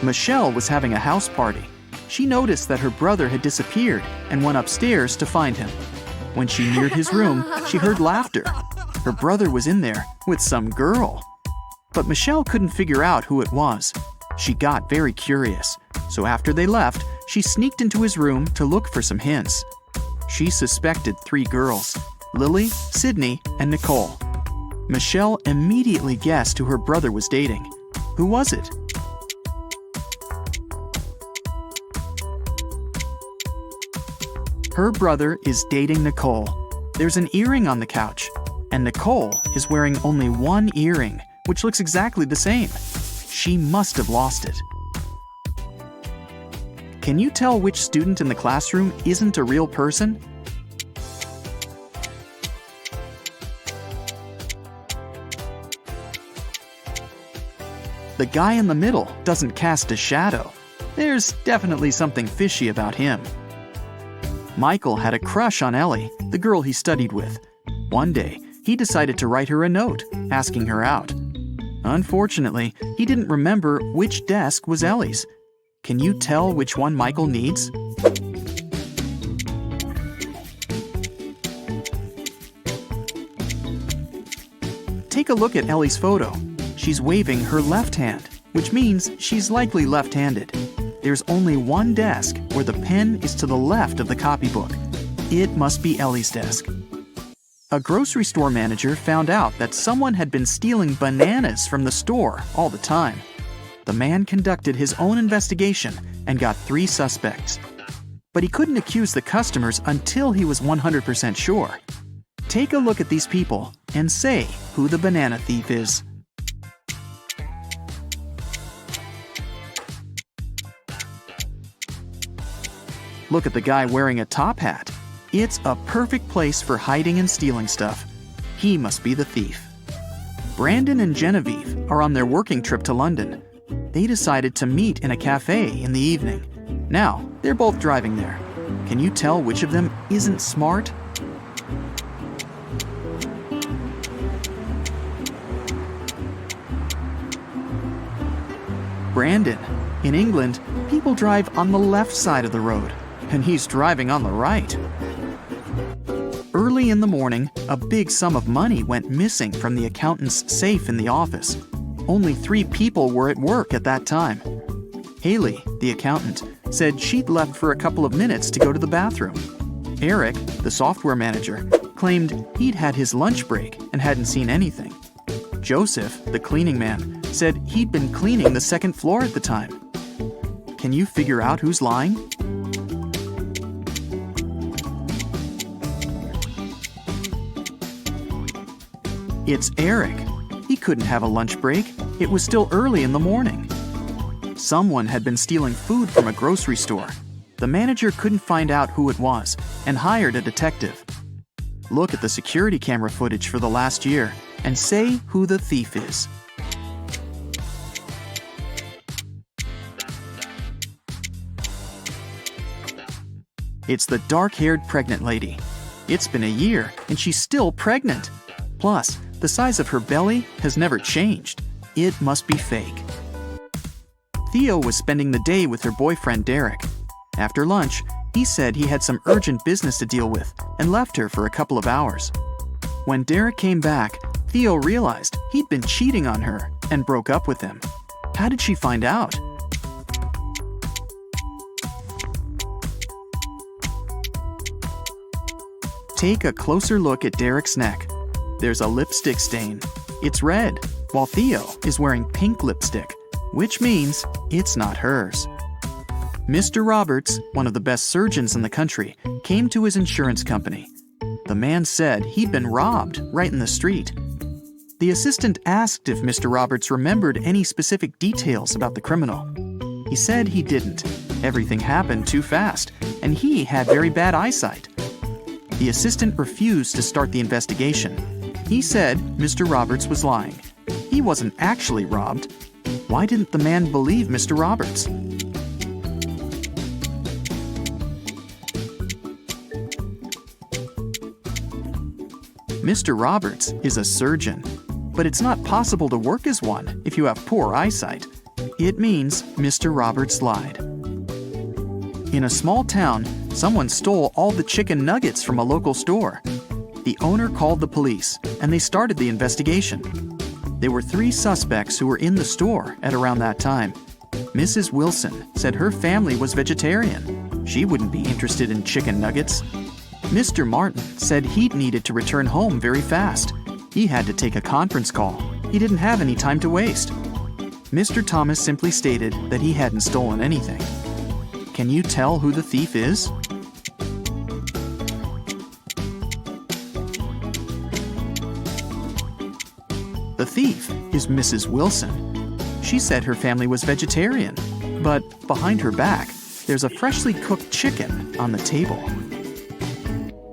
Michelle was having a house party. She noticed that her brother had disappeared and went upstairs to find him. When she neared his room, she heard laughter. Her brother was in there with some girl. But Michelle couldn't figure out who it was. She got very curious, so after they left, she sneaked into his room to look for some hints. She suspected 3 girls, Lily, Sydney, and Nicole. Michelle immediately guessed who her brother was dating. Who was it? Her brother is dating Nicole. There's an earring on the couch, and Nicole is wearing only one earring, which looks exactly the same. She must have lost it. Can you tell which student in the classroom isn't a real person? The guy in the middle doesn't cast a shadow. There's definitely something fishy about him. Michael had a crush on Ellie, the girl he studied with. One day, he decided to write her a note, asking her out. Unfortunately, he didn't remember which desk was Ellie's. Can you tell which one Michael needs? Take a look at Ellie's photo. She's waving her left hand, which means she's likely left-handed. There's only one desk where the pen is to the left of the copybook. It must be Ellie's desk. A grocery store manager found out that someone had been stealing bananas from the store all the time. The man conducted his own investigation and got 3 suspects. But he couldn't accuse the customers until he was 100% sure. Take a look at these people and say who the banana thief is. Look at the guy wearing a top hat. It's a perfect place for hiding and stealing stuff. He must be the thief. Brandon and Genevieve are on their working trip to London. They decided to meet in a cafe in the evening. Now, they're both driving there. Can you tell which of them isn't smart? Brandon. In England, people drive on the left side of the road, and he's driving on the right. Early in the morning, a big sum of money went missing from the accountant's safe in the office. Only 3 people were at work at that time. Haley, the accountant, said she'd left for a couple of minutes to go to the bathroom. Eric, the software manager, claimed he'd had his lunch break and hadn't seen anything. Joseph, the cleaning man, said he'd been cleaning the 2nd floor at the time. Can you figure out who's lying? It's Eric. He couldn't have a lunch break. It was still early in the morning. Someone had been stealing food from a grocery store. The manager couldn't find out who it was and hired a detective. Look at the security camera footage for the last year and say who the thief is. It's the dark-haired pregnant lady. It's been a year and she's still pregnant. Plus, the size of her belly has never changed. It must be fake. Theo was spending the day with her boyfriend Derek. After lunch, he said he had some urgent business to deal with and left her for a couple of hours. When Derek came back, Theo realized he'd been cheating on her and broke up with him. How did she find out? Take a closer look at Derek's neck. There's a lipstick stain. It's red, while Theo is wearing pink lipstick, which means it's not hers. Mr. Roberts, one of the best surgeons in the country, came to his insurance company. The man said he'd been robbed right in the street. The assistant asked if Mr. Roberts remembered any specific details about the criminal. He said he didn't. Everything happened too fast, and he had very bad eyesight. The assistant refused to start the investigation. He said Mr. Roberts was lying. He wasn't actually robbed. Why didn't the man believe Mr. Roberts? Mr. Roberts is a surgeon, but it's not possible to work as one if you have poor eyesight. It means Mr. Roberts lied. In a small town, someone stole all the chicken nuggets from a local store. The owner called the police, and they started the investigation. There were 3 suspects who were in the store at around that time. Mrs. Wilson said her family was vegetarian. She wouldn't be interested in chicken nuggets. Mr. Martin said he'd needed to return home very fast. He had to take a conference call. He didn't have any time to waste. Mr. Thomas simply stated that he hadn't stolen anything. Can you tell who the thief is? The thief is Mrs. Wilson. She said her family was vegetarian, but behind her back, there's a freshly cooked chicken on the table.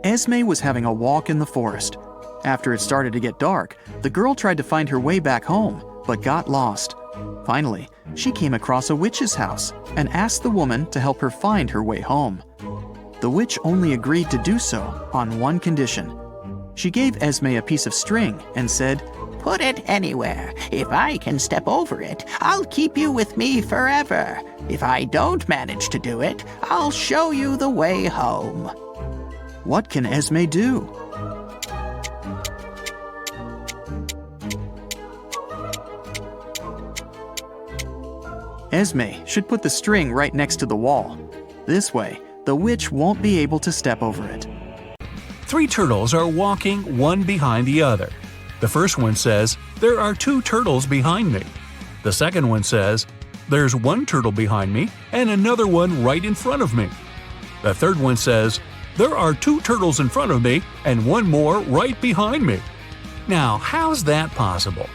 Esme was having a walk in the forest. After it started to get dark, the girl tried to find her way back home, but got lost. Finally, she came across a witch's house and asked the woman to help her find her way home. The witch only agreed to do so on one condition. She gave Esme a piece of string and said, "Put it anywhere. If I can step over it, I'll keep you with me forever. If I don't manage to do it, I'll show you the way home." What can Esme do? Esme should put the string right next to the wall. This way, the witch won't be able to step over it. 3 turtles are walking one behind the other. The first one says, "There are 2 turtles behind me." The second one says, "There's 1 turtle behind me and another one right in front of me." The third one says, "There are 2 turtles in front of me and 1 more right behind me." Now, how's that possible?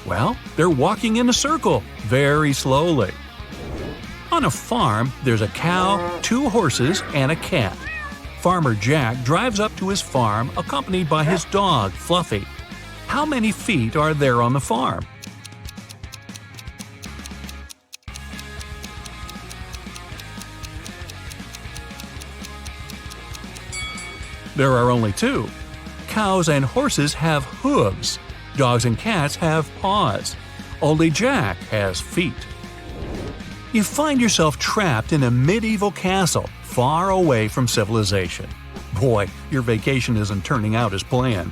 Well, they're walking in a circle, very slowly. On a farm, there's a cow, 2 horses, and a cat. Farmer Jack drives up to his farm accompanied by his dog, Fluffy. How many feet are there on the farm? There are only 2. Cows and horses have hooves. Dogs and cats have paws. Only Jack has feet. You find yourself trapped in a medieval castle, far away from civilization. Boy, your vacation isn't turning out as planned.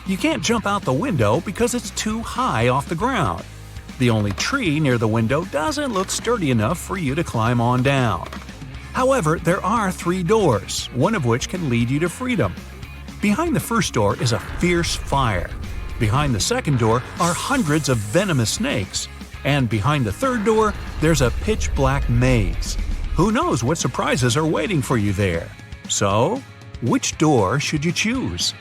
You can't jump out the window because it's too high off the ground. The only tree near the window doesn't look sturdy enough for you to climb on down. However, there are 3 doors, one of which can lead you to freedom. Behind the first door is a fierce fire. Behind the second door are hundreds of venomous snakes. And behind the third door, there's a pitch-black maze. Who knows what surprises are waiting for you there? So, which door should you choose?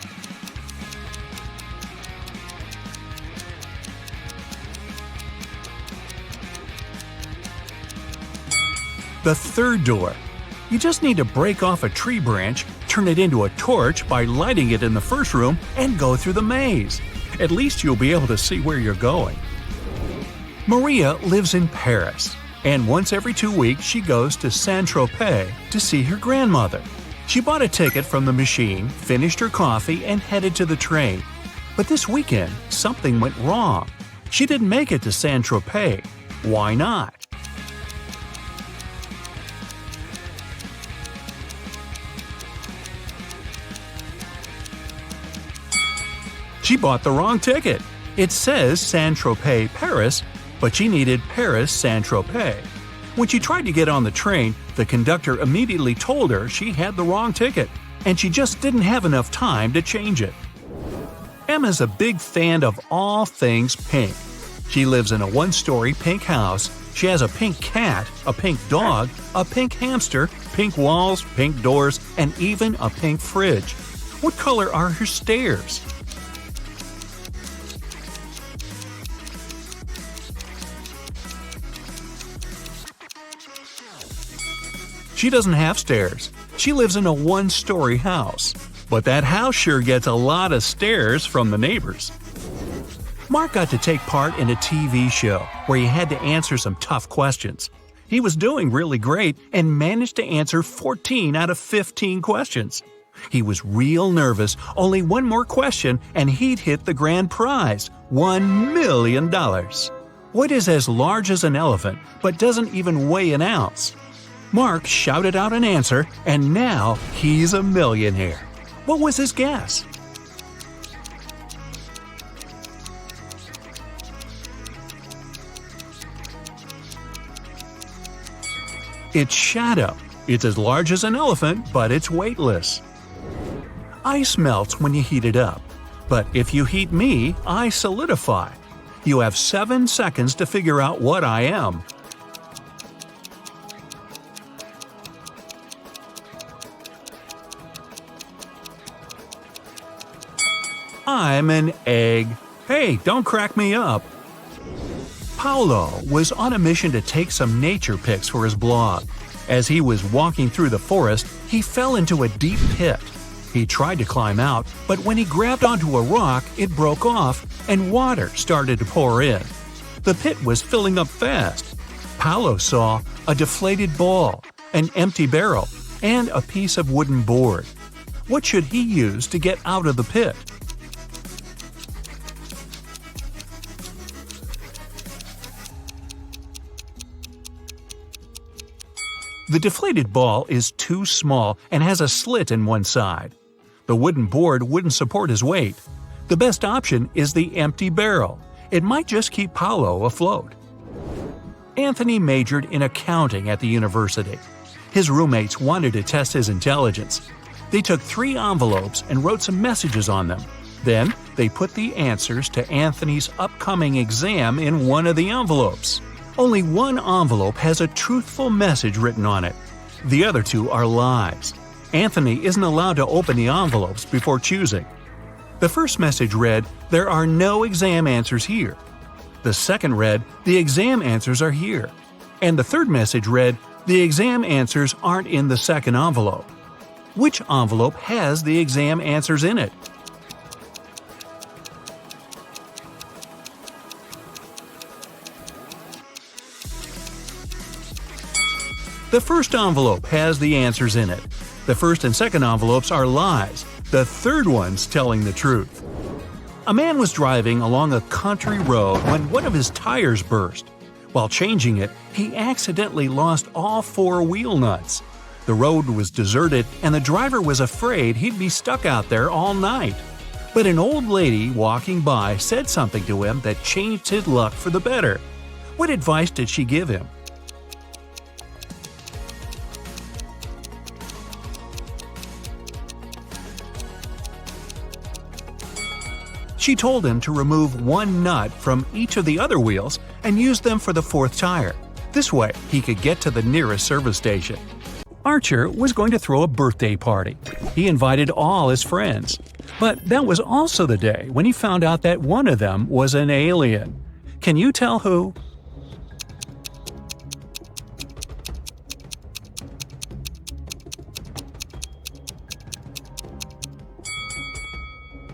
The third door. You just need to break off a tree branch, turn it into a torch by lighting it in the first room, and go through the maze. At least you'll be able to see where you're going. Maria lives in Paris, and once every 2 weeks she goes to Saint-Tropez to see her grandmother. She bought a ticket from the machine, finished her coffee, and headed to the train. But this weekend, something went wrong. She didn't make it to Saint-Tropez. Why not? She bought the wrong ticket. It says Saint-Tropez, Paris, but she needed Paris, Saint-Tropez. When she tried to get on the train, the conductor immediately told her she had the wrong ticket, and she just didn't have enough time to change it. Emma's a big fan of all things pink. She lives in a 1-story pink house. She has a pink cat, a pink dog, a pink hamster, pink walls, pink doors, and even a pink fridge. What color are her stairs? She doesn't have stairs. She lives in a 1-story house. But that house sure gets a lot of stares from the neighbors. Mark got to take part in a TV show where he had to answer some tough questions. He was doing really great and managed to answer 14 out of 15 questions. He was real nervous. Only one more question and he'd hit the grand prize, $1 million. What is as large as an elephant but doesn't even weigh an ounce? Mark shouted out an answer, and now he's a millionaire. What was his guess? It's shadow. It's as large as an elephant, but it's weightless. Ice melts when you heat it up. But if you heat me, I solidify. You have 7 seconds to figure out what I am. I'm an egg. Hey, don't crack me up. Paulo was on a mission to take some nature pics for his blog. As he was walking through the forest, he fell into a deep pit. He tried to climb out, but when he grabbed onto a rock, it broke off and water started to pour in. The pit was filling up fast. Paulo saw a deflated ball, an empty barrel, and a piece of wooden board. What should he use to get out of the pit? The deflated ball is too small and has a slit in one side. The wooden board wouldn't support his weight. The best option is the empty barrel. It might just keep Paulo afloat. Anthony majored in accounting at the university. His roommates wanted to test his intelligence. They took 3 envelopes and wrote some messages on them. Then they put the answers to Anthony's upcoming exam in one of the envelopes. Only one envelope has a truthful message written on it. The other 2 are lies. Anthony isn't allowed to open the envelopes before choosing. The first message read, "There are no exam answers here." The second read, "The exam answers are here." And the third message read, "The exam answers aren't in the second envelope." Which envelope has the exam answers in it? The first envelope has the answers in it. The first and second envelopes are lies. The third one's telling the truth. A man was driving along a country road when one of his tires burst. While changing it, he accidentally lost all 4 wheel nuts. The road was deserted and the driver was afraid he'd be stuck out there all night. But an old lady walking by said something to him that changed his luck for the better. What advice did she give him? She told him to remove 1 nut from each of the other wheels and use them for the 4th tire. This way, he could get to the nearest service station. Archer was going to throw a birthday party. He invited all his friends. But that was also the day when he found out that one of them was an alien. Can you tell who?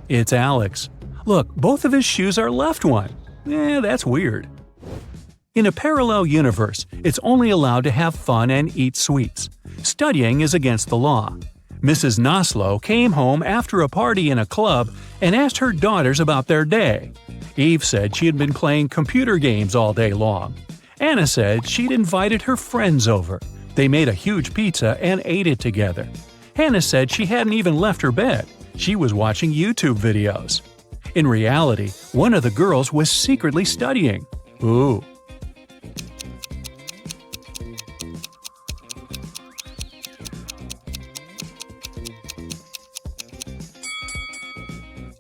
It's Alex. Look, both of his shoes are left one. That's weird. In a parallel universe, it's only allowed to have fun and eat sweets. Studying is against the law. Mrs. Noslow came home after a party in a club and asked her daughters about their day. Eve said she had been playing computer games all day long. Anna said she'd invited her friends over. They made a huge pizza and ate it together. Hannah said she hadn't even left her bed. She was watching YouTube videos. In reality, one of the girls was secretly studying. Ooh.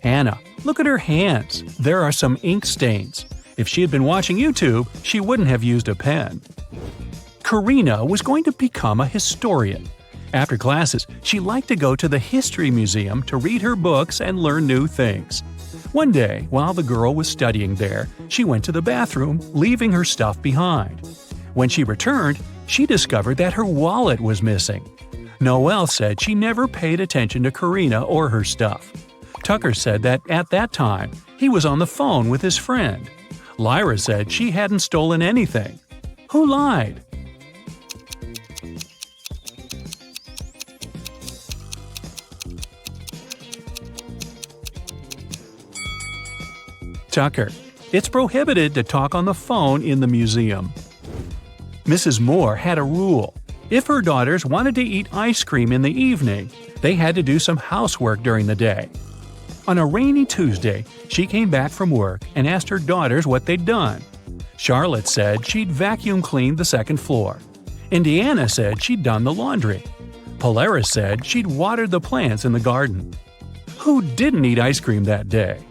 Hannah, look at her hands. There are some ink stains. If she had been watching YouTube, she wouldn't have used a pen. Karina was going to become a historian. After classes, she liked to go to the History Museum to read her books and learn new things. One day, while the girl was studying there, she went to the bathroom, leaving her stuff behind. When she returned, she discovered that her wallet was missing. Noelle said she never paid attention to Karina or her stuff. Tucker said that at that time, he was on the phone with his friend. Lyra said she hadn't stolen anything. Who lied? Tucker. It's prohibited to talk on the phone in the museum. Mrs. Moore had a rule. If her daughters wanted to eat ice cream in the evening, they had to do some housework during the day. On a rainy Tuesday, she came back from work and asked her daughters what they'd done. Charlotte said she'd vacuum cleaned the second floor. Indiana said she'd done the laundry. Polaris said she'd watered the plants in the garden. Who didn't eat ice cream that day?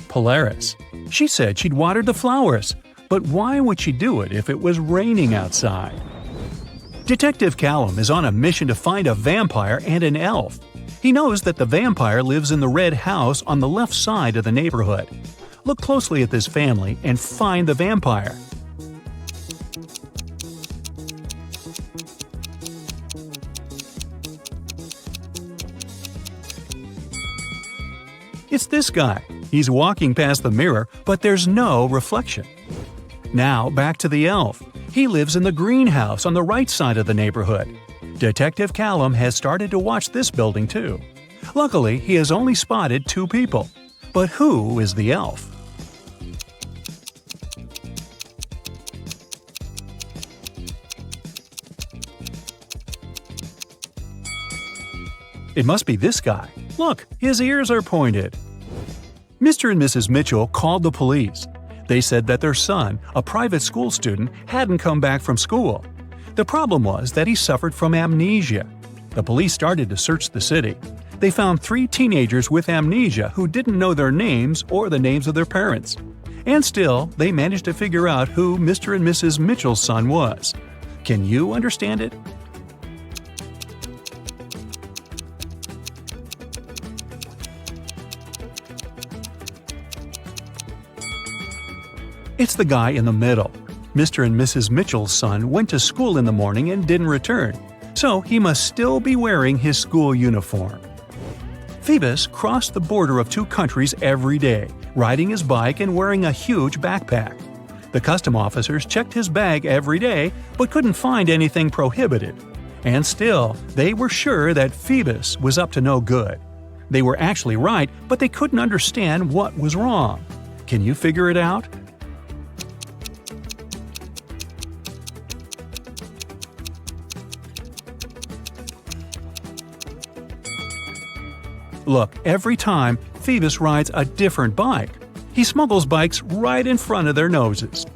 Polaris. She said she'd watered the flowers, but why would she do it if it was raining outside? Detective Callum is on a mission to find a vampire and an elf. He knows that the vampire lives in the red house on the left side of the neighborhood. Look closely at this family and find the vampire. It's this guy. He's walking past the mirror, but there's no reflection. Now back to the elf. He lives in the greenhouse on the right side of the neighborhood. Detective Callum has started to watch this building too. Luckily, he has only spotted 2 people. But who is the elf? It must be this guy. Look, his ears are pointed. Mr. and Mrs. Mitchell called the police. They said that their son, a private school student, hadn't come back from school. The problem was that he suffered from amnesia. The police started to search the city. They found 3 teenagers with amnesia who didn't know their names or the names of their parents. And still, they managed to figure out who Mr. and Mrs. Mitchell's son was. Can you understand it? It's the guy in the middle. Mr. and Mrs. Mitchell's son went to school in the morning and didn't return, so he must still be wearing his school uniform. Phoebus crossed the border of 2 countries every day, riding his bike and wearing a huge backpack. The custom officers checked his bag every day but couldn't find anything prohibited. And still, they were sure that Phoebus was up to no good. They were actually right, but they couldn't understand what was wrong. Can you figure it out? Look, every time, Phoebus rides a different bike. He smuggles bikes right in front of their noses.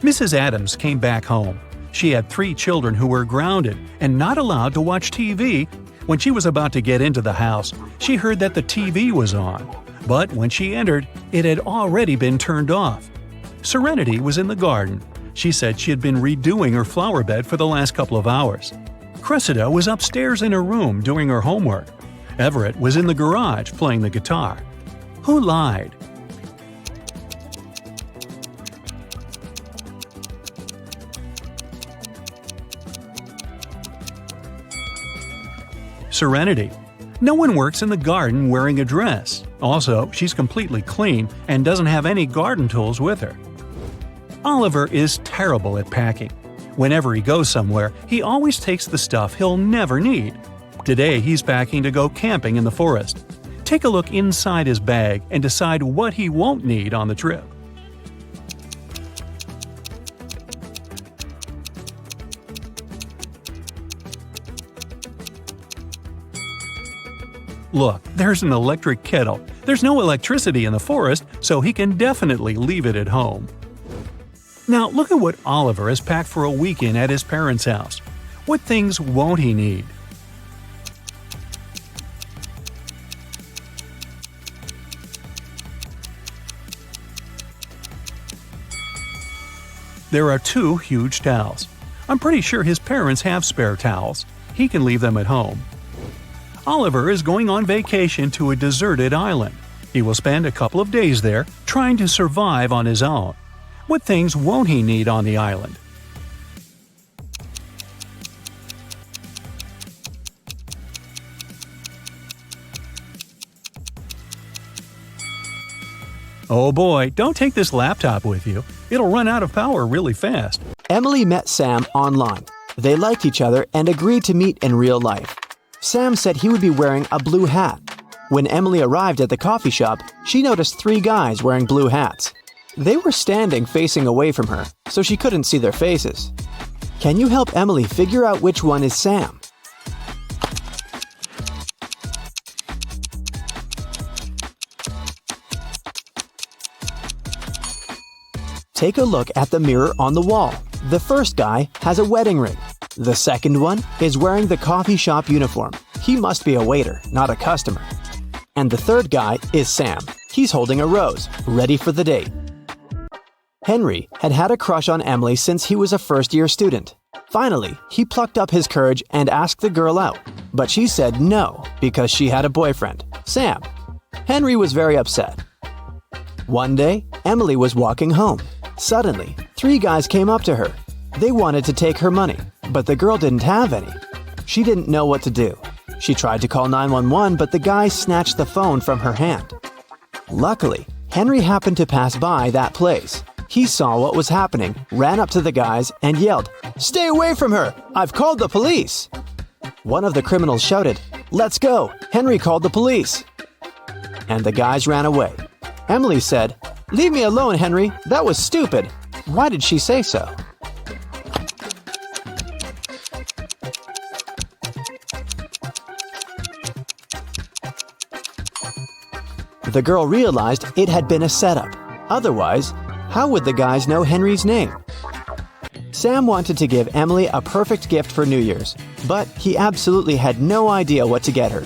Mrs. Adams came back home. She had 3 children who were grounded and not allowed to watch TV. When she was about to get into the house, she heard that the TV was on. But when she entered, it had already been turned off. Serenity was in the garden. She said she had been redoing her flower bed for the last couple of hours. Cressida was upstairs in her room doing her homework. Everett was in the garage playing the guitar. Who lied? Serenity. No one works in the garden wearing a dress. Also, she's completely clean and doesn't have any garden tools with her. Oliver is terrible at packing. Whenever he goes somewhere, he always takes the stuff he'll never need. Today he's packing to go camping in the forest. Take a look inside his bag and decide what he won't need on the trip. Look, there's an electric kettle. There's no electricity in the forest, so he can definitely leave it at home. Now look at what Oliver has packed for a weekend at his parents' house. What things won't he need? There are 2 huge towels. I'm pretty sure his parents have spare towels. He can leave them at home. Oliver is going on vacation to a deserted island. He will spend a couple of days there, trying to survive on his own. What things won't he need on the island? Oh boy, don't take this laptop with you. It'll run out of power really fast. Emily met Sam online. They liked each other and agreed to meet in real life. Sam said he would be wearing a blue hat. When Emily arrived at the coffee shop, she noticed 3 guys wearing blue hats. They were standing facing away from her, so she couldn't see their faces. Can you help Emily figure out which one is Sam? Take a look at the mirror on the wall. The first guy has a wedding ring. The second one is wearing the coffee shop uniform. He must be a waiter, not a customer. And the third guy is Sam. He's holding a rose, ready for the date. Henry had had a crush on Emily since he was a first-year student. Finally, he plucked up his courage and asked the girl out, but she said no because she had a boyfriend, Sam. Henry was very upset. One day, Emily was walking home. Suddenly, 3 guys came up to her. They wanted to take her money, but the girl didn't have any. She didn't know what to do. She tried to call 911, but the guys snatched the phone from her hand. Luckily, Henry happened to pass by that place. He saw what was happening, ran up to the guys, and yelled, "Stay away from her! I've called the police!" One of the criminals shouted, "Let's go! Henry called the police!" And the guys ran away. Emily said, "Leave me alone, Henry. That was stupid." Why did she say so? The girl realized it had been a setup. Otherwise, how would the guys know Henry's name? Sam wanted to give Emily a perfect gift for New Year's, but he absolutely had no idea what to get her.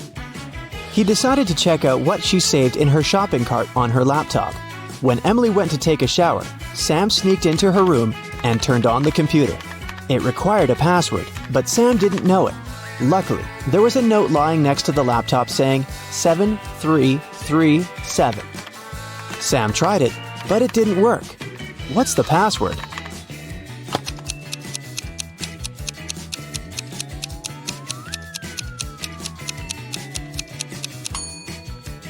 He decided to check out what she saved in her shopping cart on her laptop. When Emily went to take a shower, Sam sneaked into her room and turned on the computer. It required a password, but Sam didn't know it. Luckily, there was a note lying next to the laptop saying 7337. Sam tried it, but it didn't work. What's the password?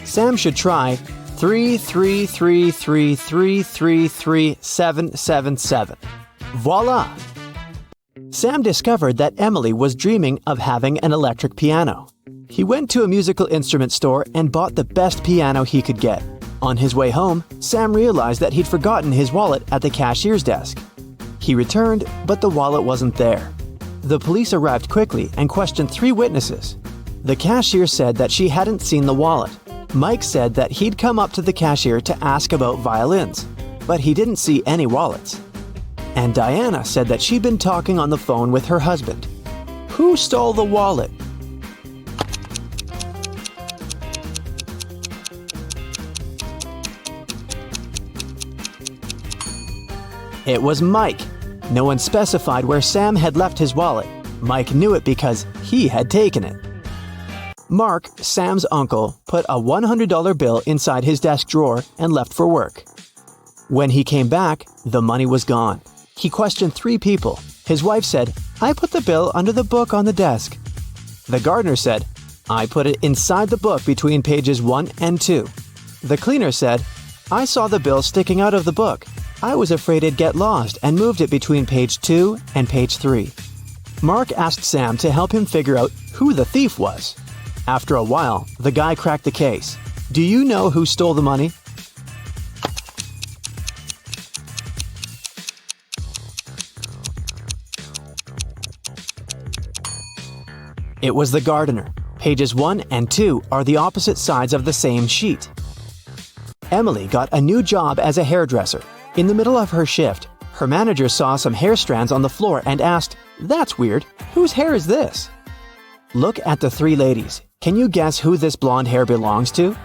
Sam should try 33333333777. Voila! Sam discovered that Emily was dreaming of having an electric piano. He went to a musical instrument store and bought the best piano he could get. On his way home, Sam realized that he'd forgotten his wallet at the cashier's desk. He returned, but the wallet wasn't there. The police arrived quickly and questioned 3 witnesses. The cashier said that she hadn't seen the wallet. Mike said that he'd come up to the cashier to ask about violins, but he didn't see any wallets. And Diana said that she'd been talking on the phone with her husband. Who stole the wallet? It was Mike. No one specified where Sam had left his wallet. Mike knew it because he had taken it. Mark, Sam's uncle, put a $100 bill inside his desk drawer and left for work. When he came back, the money was gone. He questioned 3 people. His wife said, "I put the bill under the book on the desk." The gardener said, "I put it inside the book between pages 1 and 2. The cleaner said, "I saw the bill sticking out of the book. I was afraid it'd get lost and moved it between page 2 and page 3. Mark asked Sam to help him figure out who the thief was. After a while, the guy cracked the case. Do you know who stole the money? It was the gardener. Pages 1 and 2 are the opposite sides of the same sheet. Emily got a new job as a hairdresser. In the middle of her shift, her manager saw some hair strands on the floor and asked, "That's weird. Whose hair is this?" Look at the 3 ladies. Can you guess who this blonde hair belongs to?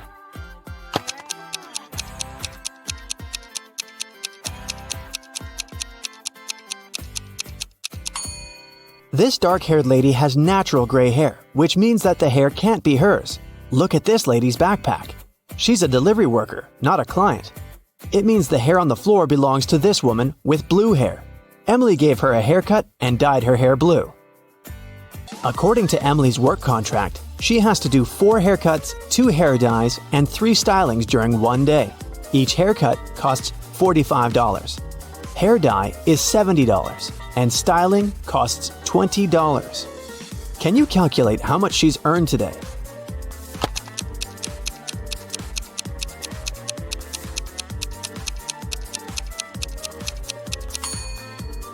This dark-haired lady has natural gray hair, which means that the hair can't be hers. Look at this lady's backpack. She's a delivery worker, not a client. It means the hair on the floor belongs to this woman with blue hair. Emily gave her a haircut and dyed her hair blue. According to Emily's work contract, she has to do 4 haircuts, 2 hair dyes, and 3 stylings during one day. Each haircut costs $45. Hair dye is $70 and styling costs $20. Can you calculate how much she's earned today?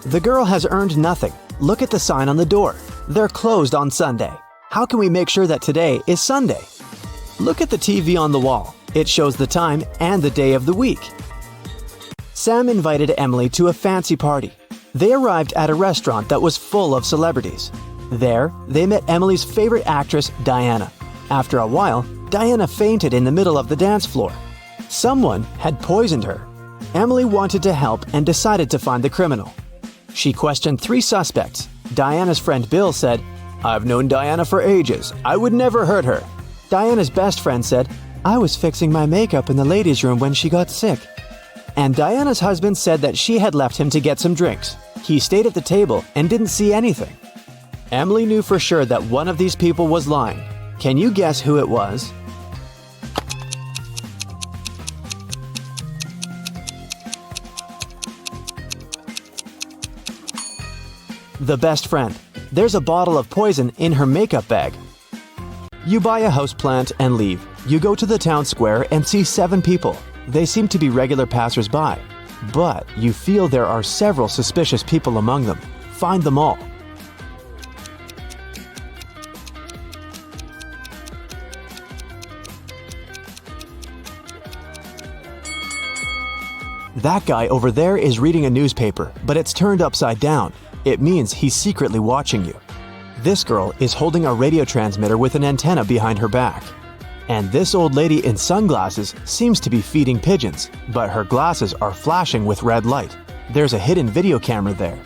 The girl has earned nothing. Look at the sign on the door. They're closed on Sunday. How can we make sure that today is Sunday? Look at the TV on the wall. It shows the time and the day of the week. Sam invited Emily to a fancy party. They arrived at a restaurant that was full of celebrities. There, they met Emily's favorite actress, Diana. After a while, Diana fainted in the middle of the dance floor. Someone had poisoned her. Emily wanted to help and decided to find the criminal. She questioned 3 suspects. Diana's friend Bill said, "I've known Diana for ages. I would never hurt her." Diana's best friend said, "I was fixing my makeup in the ladies' room when she got sick." And Diana's husband said that she had left him to get some drinks. He stayed at the table and didn't see anything. Emily knew for sure that one of these people was lying. Can you guess who it was? The best friend. There's a bottle of poison in her makeup bag. You buy a houseplant and leave. You go to the town square and see 7 people. They seem to be regular passers-by, but you feel there are several suspicious people among them. Find them all. That guy over there is reading a newspaper, but it's turned upside down. It means he's secretly watching you. This girl is holding a radio transmitter with an antenna behind her back. And this old lady in sunglasses seems to be feeding pigeons, but her glasses are flashing with red light. There's a hidden video camera there.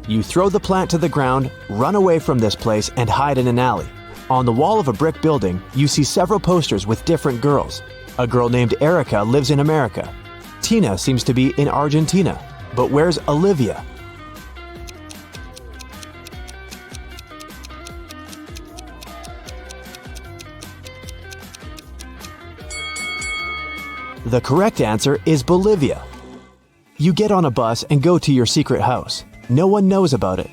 You throw the plant to the ground, run away from this place, and hide in an alley. On the wall of a brick building, you see several posters with different girls. A girl named Erica lives in America. Tina seems to be in Argentina. But where's Olivia? The correct answer is Bolivia. You get on a bus and go to your secret house. No one knows about it.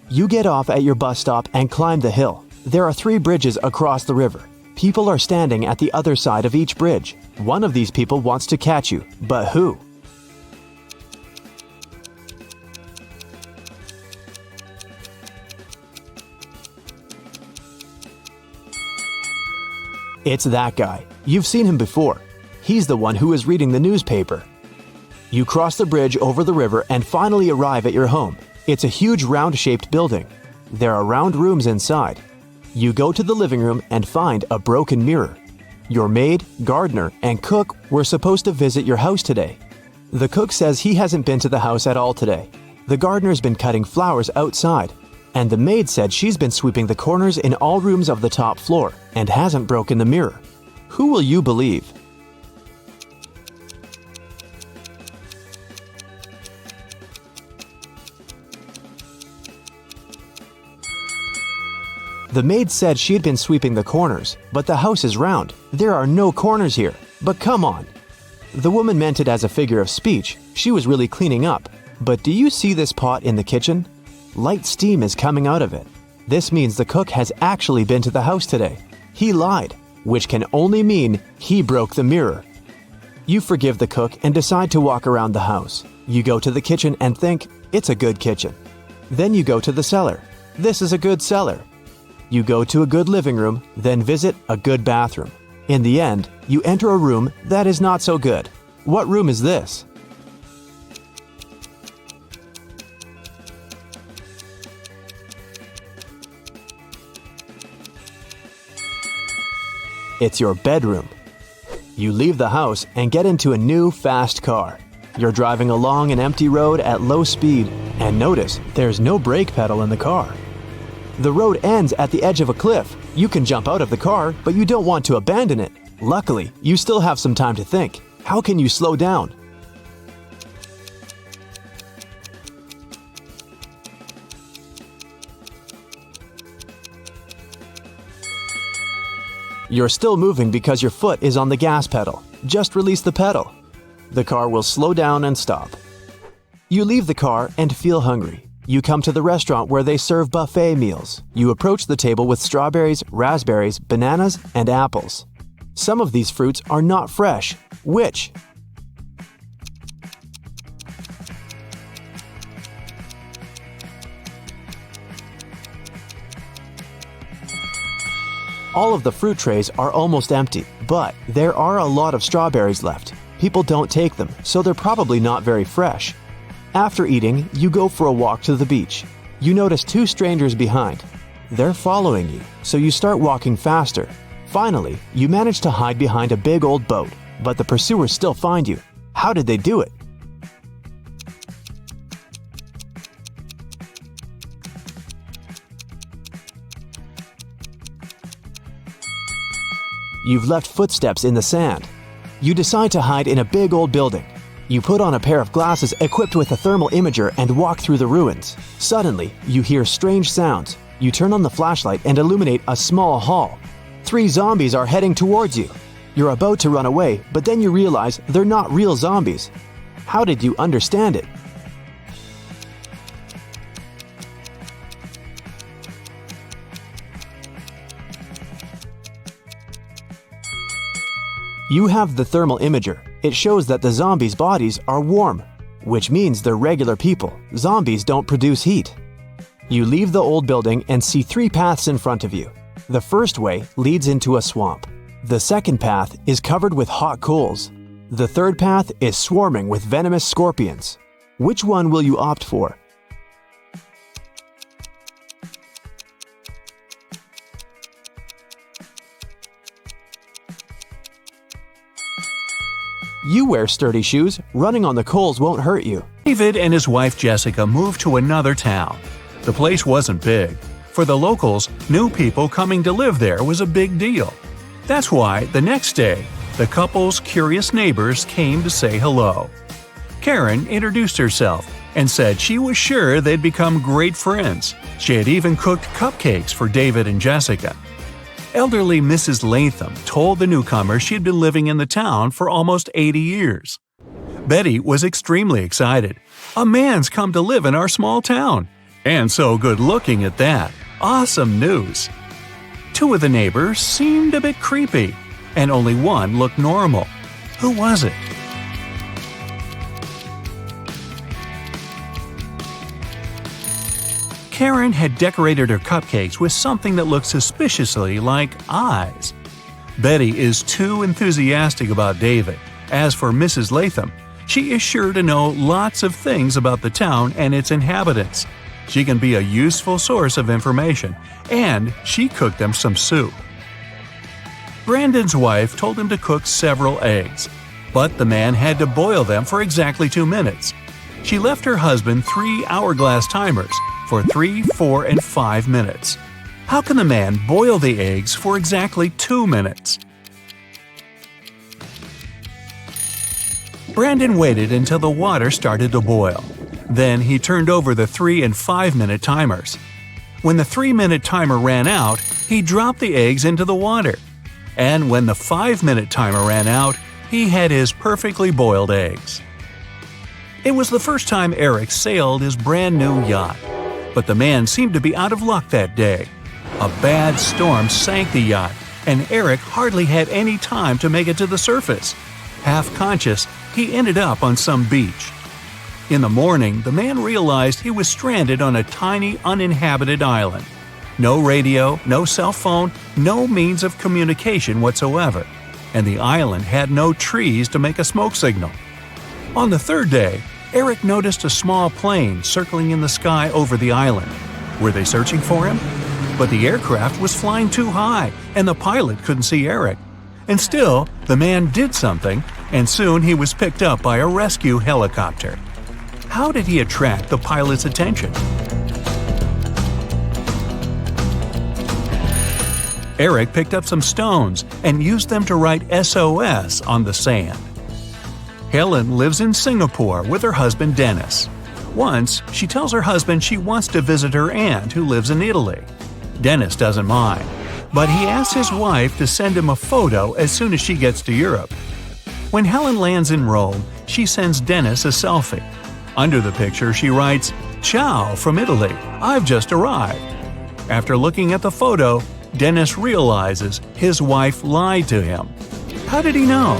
You get off at your bus stop and climb the hill. There are 3 bridges across the river. People are standing at the other side of each bridge. One of these people wants to catch you, but who? It's that guy. You've seen him before. He's the one who is reading the newspaper. You cross the bridge over the river and finally arrive at your home. It's a huge round-shaped building. There are round rooms inside. You go to the living room and find a broken mirror. Your maid, gardener, and cook were supposed to visit your house today. The cook says he hasn't been to the house at all today. The gardener's been cutting flowers outside. And the maid said she's been sweeping the corners in all rooms of the top floor and hasn't broken the mirror. Who will you believe? The maid said she had been sweeping the corners, but the house is round. There are no corners here. But come on. The woman meant it as a figure of speech. She was really cleaning up. But do you see this pot in the kitchen? Light steam is coming out of it. This means the cook has actually been to the house today. He lied, which can only mean he broke the mirror. You forgive the cook and decide to walk around the house. You go to the kitchen and think, it's a good kitchen. Then you go to the cellar. This is a good cellar. You go to a good living room, then visit a good bathroom. In the end, you enter a room that is not so good. What room is this? It's your bedroom. You leave the house and get into a new fast car. You're driving along an empty road at low speed and notice there's no brake pedal in the car. The road ends at the edge of a cliff. You can jump out of the car, but you don't want to abandon it. Luckily, you still have some time to think. How can you slow down? You're still moving because your foot is on the gas pedal. Just release the pedal. The car will slow down and stop. You leave the car and feel hungry. You come to the restaurant where they serve buffet meals. You approach the table with strawberries, raspberries, bananas, and apples. Some of these fruits are not fresh. Which? All of the fruit trays are almost empty, but there are a lot of strawberries left. People don't take them, so they're probably not very fresh. After eating, you go for a walk to the beach. You notice two strangers behind. They're following you, so you start walking faster. Finally, you manage to hide behind a big old boat, but the pursuers still find you. How did they do it? You've left footsteps in the sand. You decide to hide in a big old building. You put on a pair of glasses equipped with a thermal imager and walk through the ruins. Suddenly, you hear strange sounds. You turn on the flashlight and illuminate a small hall. 3 zombies are heading towards you. You're about to run away, but then you realize they're not real zombies. How did you understand it? You have the thermal imager. It shows that the zombies' bodies are warm, which means they're regular people. Zombies don't produce heat. You leave the old building and see 3 paths in front of you. The first way leads into a swamp. The second path is covered with hot coals. The third path is swarming with venomous scorpions. Which one will you opt for? You wear sturdy shoes. Running on the coals won't hurt you. David and his wife Jessica moved to another town. The place wasn't big. For the locals, new people coming to live there was a big deal. That's why, the next day, the couple's curious neighbors came to say hello. Karen introduced herself and said she was sure they'd become great friends. She had even cooked cupcakes for David and Jessica. Elderly Mrs. Latham told the newcomer she'd been living in the town for almost 80 years. Betty was extremely excited. A man's come to live in our small town. And so good-looking at that. Awesome news. 2 of the neighbors seemed a bit creepy, and only one looked normal. Who was it? Karen had decorated her cupcakes with something that looked suspiciously like eyes. Betty is too enthusiastic about David. As for Mrs. Latham, she is sure to know lots of things about the town and its inhabitants. She can be a useful source of information, and she cooked them some soup. Brandon's wife told him to cook several eggs, but the man had to boil them for exactly 2 minutes. She left her husband 3 hourglass timers for 3, 4, and 5 minutes. How can the man boil the eggs for exactly 2 minutes? Brandon waited until the water started to boil. Then he turned over the 3 and 5 minute timers. When the 3-minute timer ran out, he dropped the eggs into the water. And when the 5-minute timer ran out, he had his perfectly boiled eggs. It was the first time Eric sailed his brand new yacht. But the man seemed to be out of luck that day. A bad storm sank the yacht, and Eric hardly had any time to make it to the surface. Half conscious, he ended up on some beach. In the morning, the man realized he was stranded on a tiny, uninhabited island. No radio, no cell phone, no means of communication whatsoever, and the island had no trees to make a smoke signal. On the 3rd day, Eric noticed a small plane circling in the sky over the island. Were they searching for him? But the aircraft was flying too high, and the pilot couldn't see Eric. And still, the man did something, and soon he was picked up by a rescue helicopter. How did he attract the pilot's attention? Eric picked up some stones and used them to write SOS on the sand. Helen lives in Singapore with her husband Dennis. Once, she tells her husband she wants to visit her aunt who lives in Italy. Dennis doesn't mind, but he asks his wife to send him a photo as soon as she gets to Europe. When Helen lands in Rome, she sends Dennis a selfie. Under the picture, she writes, "Ciao from Italy. I've just arrived." After looking at the photo, Dennis realizes his wife lied to him. How did he know?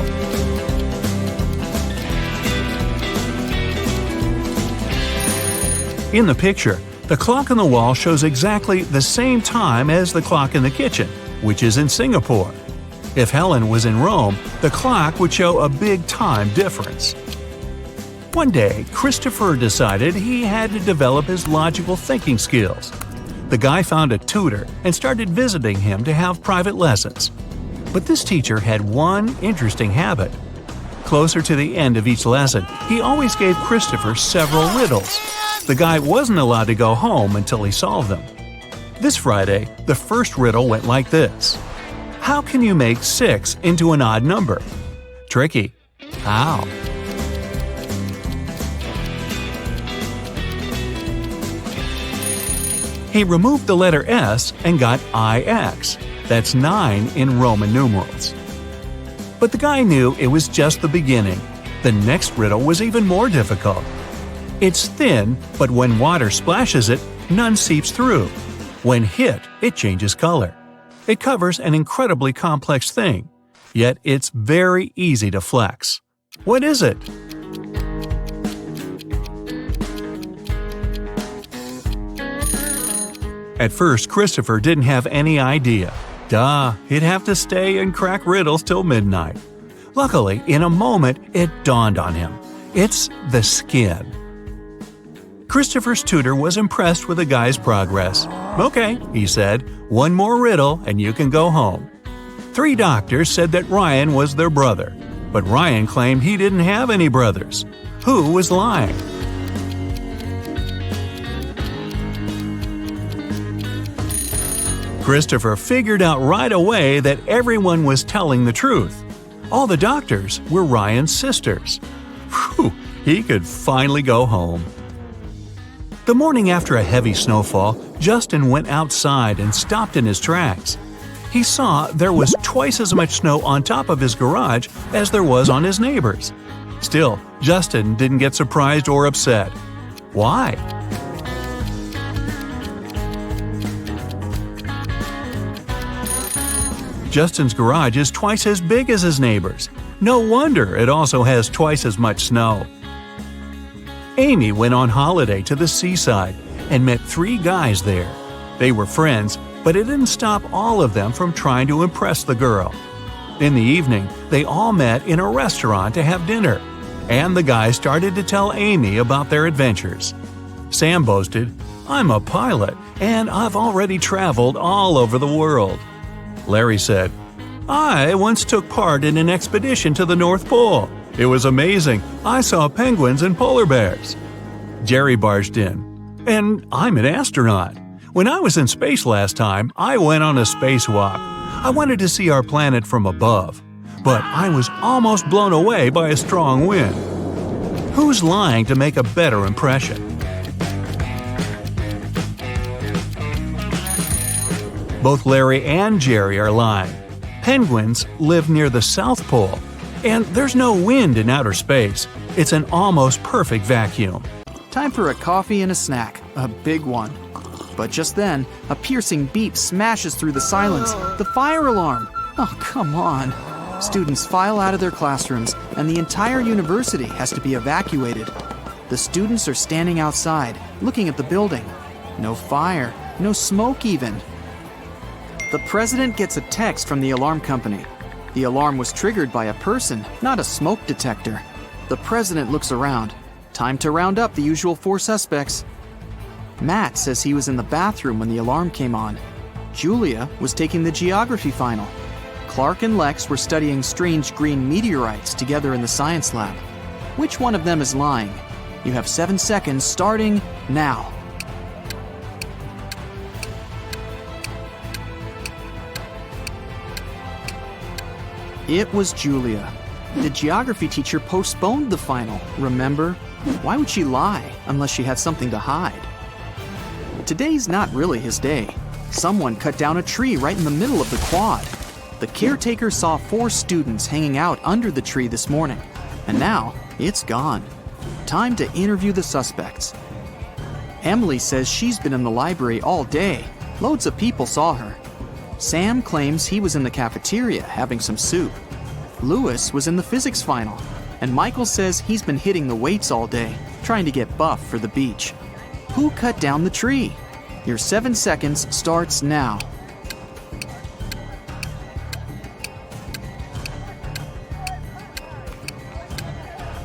In the picture, the clock on the wall shows exactly the same time as the clock in the kitchen, which is in Singapore. If Helen was in Rome, the clock would show a big time difference. One day, Christopher decided he had to develop his logical thinking skills. The guy found a tutor and started visiting him to have private lessons. But this teacher had one interesting habit. Closer to the end of each lesson, he always gave Christopher several riddles. The guy wasn't allowed to go home until he solved them. This Friday, the first riddle went like this. How can you make 6 into an odd number? Tricky. How? He removed the letter S and got IX. That's 9 in Roman numerals. But the guy knew it was just the beginning. The next riddle was even more difficult. It's thin, but when water splashes it, none seeps through. When hit, it changes color. It covers an incredibly complex thing, yet it's very easy to flex. What is it? At first, Christopher didn't have any idea. Duh, he'd have to stay and crack riddles till midnight. Luckily, in a moment, it dawned on him. It's the skin. Christopher's tutor was impressed with the guy's progress. "Okay," he said, "one more riddle and you can go home." 3 doctors said that Ryan was their brother, but Ryan claimed he didn't have any brothers. Who was lying? Christopher figured out right away that everyone was telling the truth. All the doctors were Ryan's sisters. Whew, he could finally go home. The morning after a heavy snowfall, Justin went outside and stopped in his tracks. He saw there was twice as much snow on top of his garage as there was on his neighbor's. Still, Justin didn't get surprised or upset. Why? Justin's garage is twice as big as his neighbor's. No wonder it also has twice as much snow. Amy went on holiday to the seaside and met 3 guys there. They were friends, but it didn't stop all of them from trying to impress the girl. In the evening, they all met in a restaurant to have dinner, and the guys started to tell Amy about their adventures. Sam boasted, "I'm a pilot, and I've already traveled all over the world." Larry said, "I once took part in an expedition to the North Pole. It was amazing. I saw penguins and polar bears." Jerry barged in, "And I'm an astronaut. When I was in space last time, I went on a spacewalk. I wanted to see our planet from above, but I was almost blown away by a strong wind." Who's lying to make a better impression? Both Larry and Jerry are lying. Penguins live near the South Pole, and there's no wind in outer space. It's an almost perfect vacuum. Time for a coffee and a snack, a big one. But just then, a piercing beep smashes through the silence. The fire alarm! Oh, come on. Students file out of their classrooms, and the entire university has to be evacuated. The students are standing outside, looking at the building. No fire, no smoke even. The president gets a text from the alarm company. The alarm was triggered by a person, not a smoke detector. The president looks around. Time to round up the usual 4 suspects. Matt says he was in the bathroom when the alarm came on. Julia was taking the geography final. Clark and Lex were studying strange green meteorites together in the science lab. Which one of them is lying? You have 7 seconds starting now. It was Julia. The geography teacher postponed the final, remember? Why would she lie unless she had something to hide? Today's not really his day. Someone cut down a tree right in the middle of the quad. The caretaker saw 4 students hanging out under the tree this morning, and now it's gone. Time to interview the suspects. Emily says she's been in the library all day. Loads of people saw her. Sam claims he was in the cafeteria having some soup. Lewis was in the physics final. And Michael says he's been hitting the weights all day, trying to get buff for the beach. Who cut down the tree? Your 7 seconds starts now.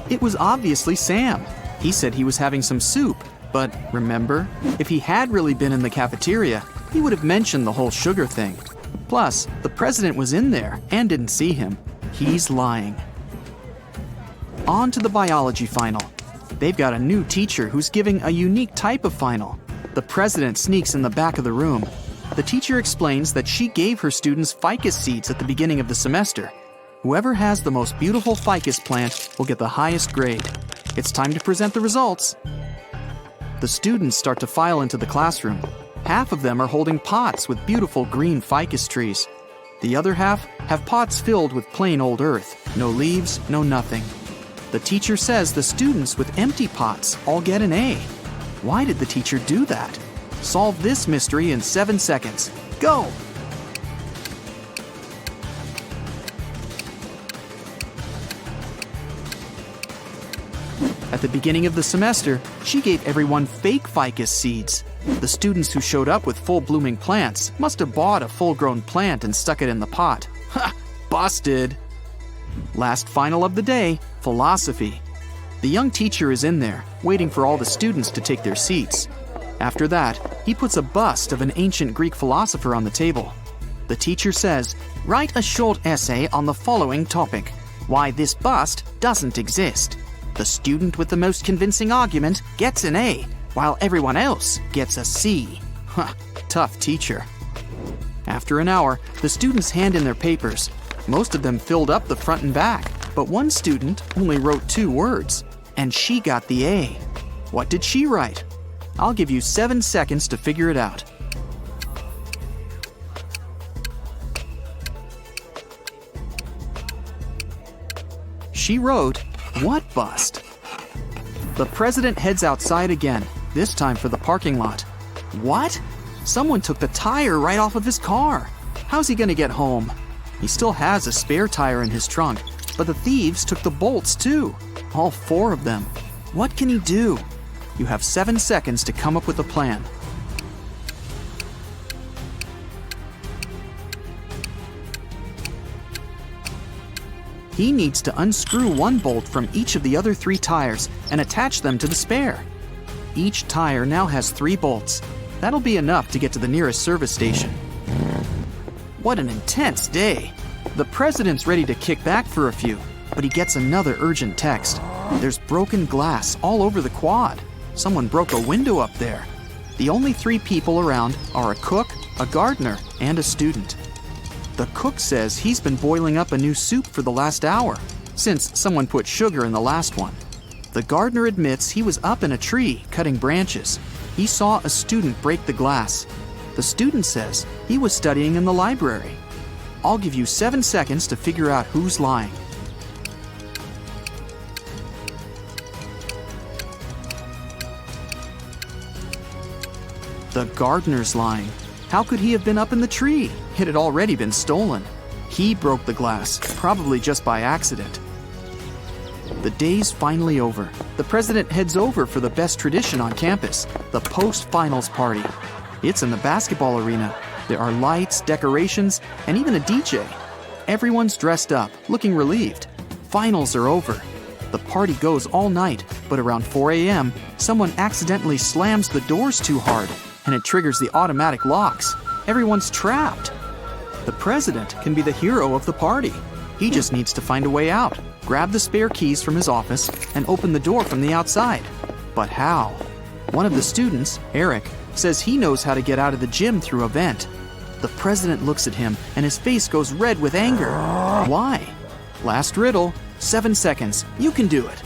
It was obviously Sam. He said he was having some soup, but remember, if he had really been in the cafeteria, he would have mentioned the whole sugar thing. Plus, the president was in there and didn't see him. He's lying. On to the biology final. They've got a new teacher who's giving a unique type of final. The president sneaks in the back of the room. The teacher explains that she gave her students ficus seeds at the beginning of the semester. Whoever has the most beautiful ficus plant will get the highest grade. It's time to present the results. The students start to file into the classroom. Half of them are holding pots with beautiful green ficus trees. The other half have pots filled with plain old earth. No leaves, no nothing. The teacher says the students with empty pots all get an A. Why did the teacher do that? Solve this mystery in 7 seconds. Go! At the beginning of the semester, she gave everyone fake ficus seeds. The students who showed up with full-blooming plants must have bought a full-grown plant and stuck it in the pot. Ha! Busted! Last final of the day, philosophy. The young teacher is in there, waiting for all the students to take their seats. After that, he puts a bust of an ancient Greek philosopher on the table. The teacher says, "Write a short essay on the following topic: why this bust doesn't exist." The student with the most convincing argument gets an A, while everyone else gets a C. Huh, tough teacher. After an hour, the students hand in their papers. Most of them filled up the front and back, but one student only wrote 2 words, and she got the A. What did she write? I'll give you 7 seconds to figure it out. She wrote, "What bust?" The president heads outside again, this time for the parking lot. What? Someone took the tire right off of his car. How's he gonna get home? He still has a spare tire in his trunk, but the thieves took the bolts too. All 4 of them. What can he do? You have 7 seconds to come up with a plan. He needs to unscrew 1 bolt from each of the other 3 tires and attach them to the spare. Each tire now has 3 bolts. That'll be enough to get to the nearest service station. What an intense day. The president's ready to kick back for a few, but he gets another urgent text. There's broken glass all over the quad. Someone broke a window up there. The only 3 people around are a cook, a gardener, and a student. The cook says he's been boiling up a new soup for the last hour, since someone put sugar in the last one. The gardener admits he was up in a tree cutting branches. He saw a student break the glass. The student says he was studying in the library. I'll give you 7 seconds to figure out who's lying. The gardener's lying. How could he have been up in the tree? It had already been stolen. He broke the glass, probably just by accident. The day's finally over. The president heads over for the best tradition on campus, the post-finals party. It's in the basketball arena. There are lights, decorations, and even a DJ. Everyone's dressed up, looking relieved. Finals are over. The party goes all night, but around 4 a.m., someone accidentally slams the doors too hard, and it triggers the automatic locks. Everyone's trapped. The president can be the hero of the party. He just needs to find a way out, grab the spare keys from his office, and open the door from the outside. But how? One of the students, Eric, says he knows how to get out of the gym through a vent. The president looks at him, and his face goes red with anger. Why? Last riddle, 7 seconds. You can do it.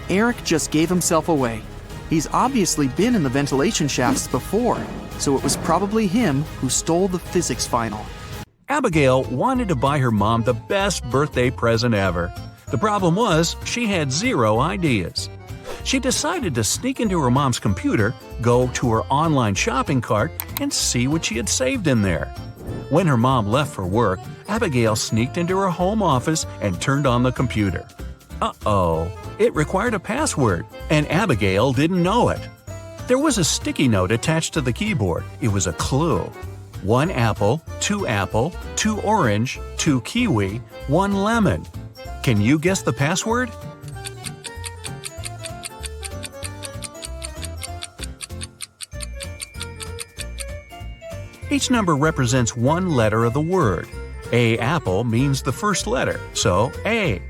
Eric just gave himself away. He's obviously been in the ventilation shafts before, so it was probably him who stole the physics final. Abigail wanted to buy her mom the best birthday present ever. The problem was, she had zero ideas. She decided to sneak into her mom's computer, go to her online shopping cart, and see what she had saved in there. When her mom left for work, Abigail sneaked into her home office and turned on the computer. Uh-oh, it required a password, and Abigail didn't know it. There was a sticky note attached to the keyboard. It was a clue. 1 apple, 2 orange, 2 kiwi, 1 lemon. Can you guess the password? Each number represents one letter of the word. A apple means the first letter, so A.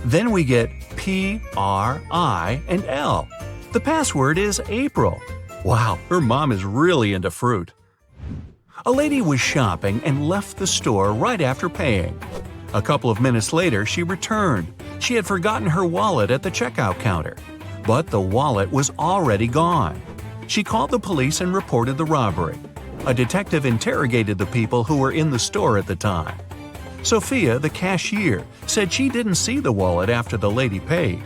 Then we get P, R, I, and L. The password is April. Wow, her mom is really into fruit. A lady was shopping and left the store right after paying. A couple of minutes later, she returned. She had forgotten her wallet at the checkout counter. But the wallet was already gone. She called the police and reported the robbery. A detective interrogated the people who were in the store at the time. Sophia, the cashier, said she didn't see the wallet after the lady paid.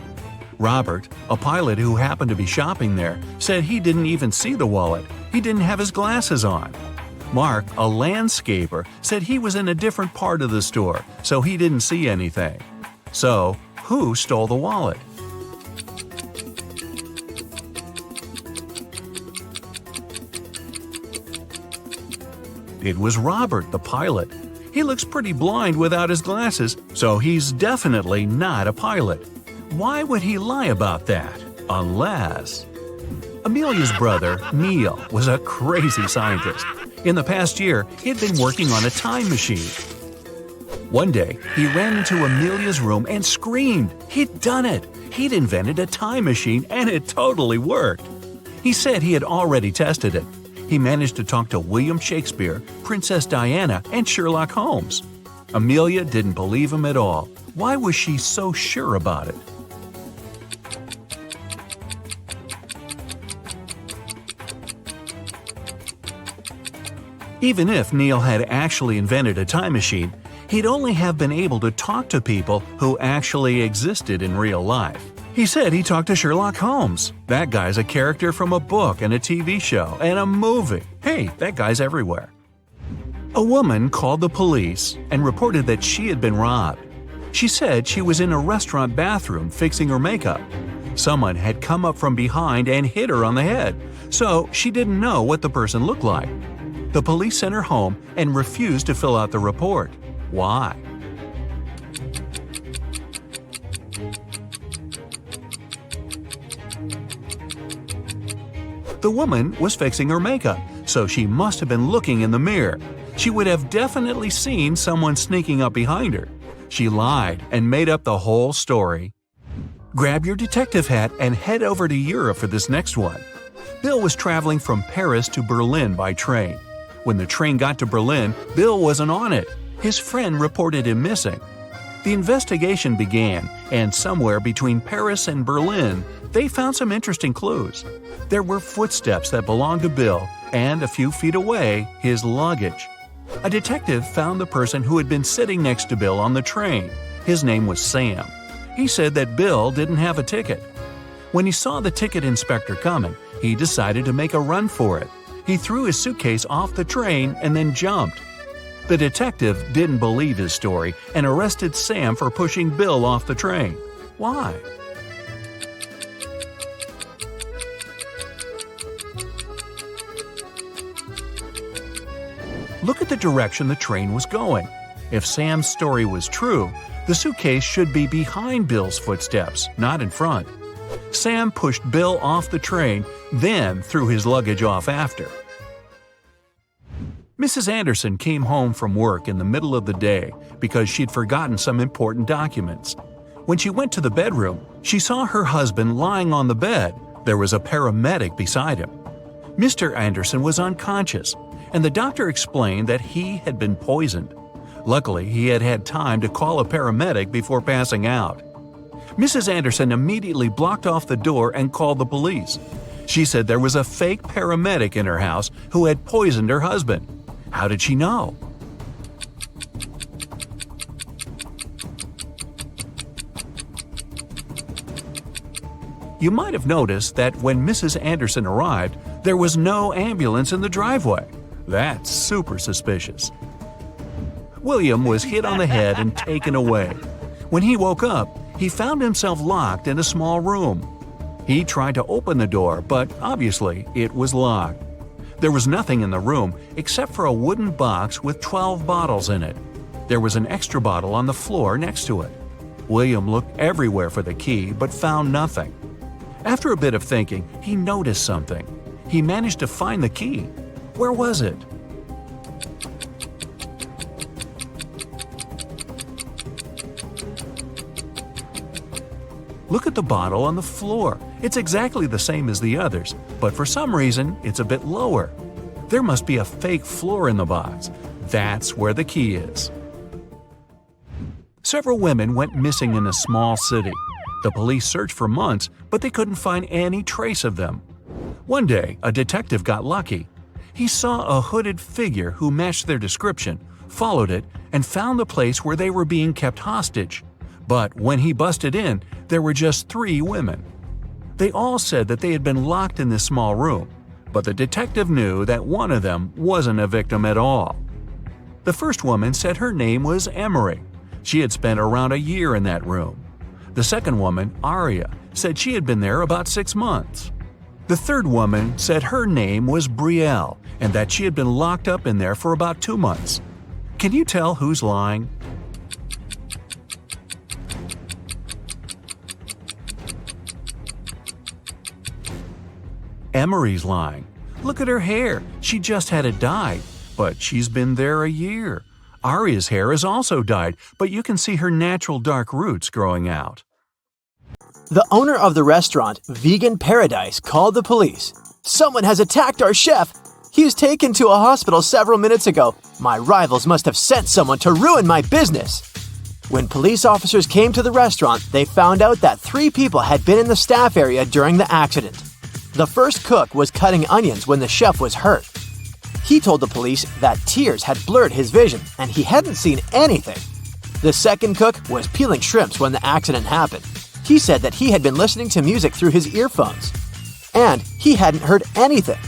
Robert, a pilot who happened to be shopping there, said he didn't even see the wallet. He didn't have his glasses on. Mark, a landscaper, said he was in a different part of the store, so he didn't see anything. So, who stole the wallet? It was Robert, the pilot. He looks pretty blind without his glasses, so he's definitely not a pilot. Why would he lie about that? Unless… Amelia's brother, Neil, was a crazy scientist. In the past year, he'd been working on a time machine. One day, he ran into Amelia's room and screamed. He'd done it! He'd invented a time machine and it totally worked. He said he had already tested it. He managed to talk to William Shakespeare, Princess Diana, and Sherlock Holmes. Amelia didn't believe him at all. Why was she so sure about it? Even if Neil had actually invented a time machine, he'd only have been able to talk to people who actually existed in real life. He said he talked to Sherlock Holmes. That guy's a character from a book and a TV show and a movie. Hey, that guy's everywhere. A woman called the police and reported that she had been robbed. She said she was in a restaurant bathroom fixing her makeup. Someone had come up from behind and hit her on the head, so she didn't know what the person looked like. The police sent her home and refused to fill out the report. Why? The woman was fixing her makeup, so she must have been looking in the mirror. She would have definitely seen someone sneaking up behind her. She lied and made up the whole story. Grab your detective hat and head over to Europe for this next one. Bill was traveling from Paris to Berlin by train. When the train got to Berlin, Bill wasn't on it. His friend reported him missing. The investigation began, and somewhere between Paris and Berlin, they found some interesting clues. There were footsteps that belonged to Bill, and a few feet away, his luggage. A detective found the person who had been sitting next to Bill on the train. His name was Sam. He said that Bill didn't have a ticket. When he saw the ticket inspector coming, he decided to make a run for it. He threw his suitcase off the train and then jumped. The detective didn't believe his story and arrested Sam for pushing Bill off the train. Why? Look at the direction the train was going. If Sam's story was true, the suitcase should be behind Bill's footsteps, not in front. Sam pushed Bill off the train, then threw his luggage off after. Mrs. Anderson came home from work in the middle of the day because she'd forgotten some important documents. When she went to the bedroom, she saw her husband lying on the bed. There was a paramedic beside him. Mr. Anderson was unconscious, and the doctor explained that he had been poisoned. Luckily, he had had time to call a paramedic before passing out. Mrs. Anderson immediately blocked off the door and called the police. She said there was a fake paramedic in her house who had poisoned her husband. How did she know? You might have noticed that when Mrs. Anderson arrived, there was no ambulance in the driveway. That's super suspicious. William was hit on the head and taken away. When he woke up, he found himself locked in a small room. He tried to open the door, but obviously it was locked. There was nothing in the room except for a wooden box with 12 bottles in it. There was an extra bottle on the floor next to it. William looked everywhere for the key but found nothing. After a bit of thinking, he noticed something. He managed to find the key. Where was it? Look at the bottle on the floor. It's exactly the same as the others, but for some reason, it's a bit lower. There must be a fake floor in the box. That's where the key is. Several women went missing in a small city. The police searched for months, but they couldn't find any trace of them. One day, a detective got lucky. He saw a hooded figure who matched their description, followed it, and found the place where they were being kept hostage. But when he busted in, there were just 3 women. They all said that they had been locked in this small room, but the detective knew that one of them wasn't a victim at all. The first woman said her name was Emery. She had spent around a year in that room. The second woman, Aria, said she had been there about 6 months. The third woman said her name was Brielle and that she had been locked up in there for about 2 months. Can you tell who's lying? Emery's lying. Look at her hair. She just had it dyed, but she's been there a year. Aria's hair is also dyed, but you can see her natural dark roots growing out. The owner of the restaurant, Vegan Paradise, called the police. "Someone has attacked our chef. He was taken to a hospital several minutes ago. My rivals must have sent someone to ruin my business." When police officers came to the restaurant, they found out that 3 people had been in the staff area during the accident. The first cook was cutting onions when the chef was hurt. He told the police that tears had blurred his vision and he hadn't seen anything. The second cook was peeling shrimps when the accident happened. He said that he had been listening to music through his earphones, and he hadn't heard anything.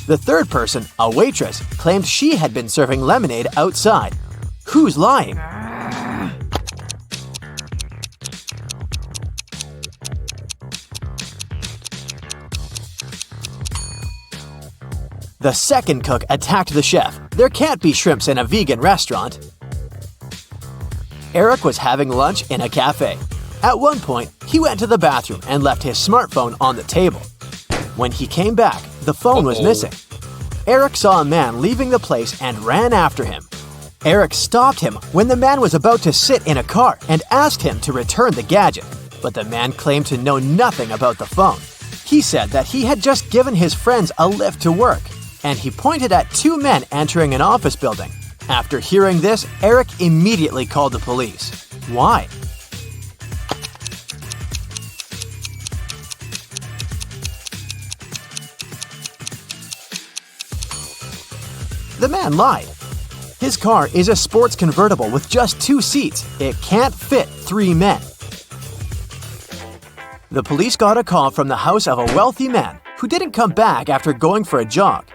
The third person, a waitress, claimed she had been serving lemonade outside. Who's lying? The second cook attacked the chef. There can't be shrimps in a vegan restaurant. Eric was having lunch in a cafe. At one point, he went to the bathroom and left his smartphone on the table. When he came back, the phone was missing. Eric saw a man leaving the place and ran after him. Eric stopped him when the man was about to sit in a car and asked him to return the gadget, but the man claimed to know nothing about the phone. He said that he had just given his friends a lift to work, and he pointed at 2 men entering an office building. After hearing this, Eric immediately called the police. Why? The man lied. His car is a sports convertible with just 2 seats. It can't fit 3 men. The police got a call from the house of a wealthy man who didn't come back after going for a jog.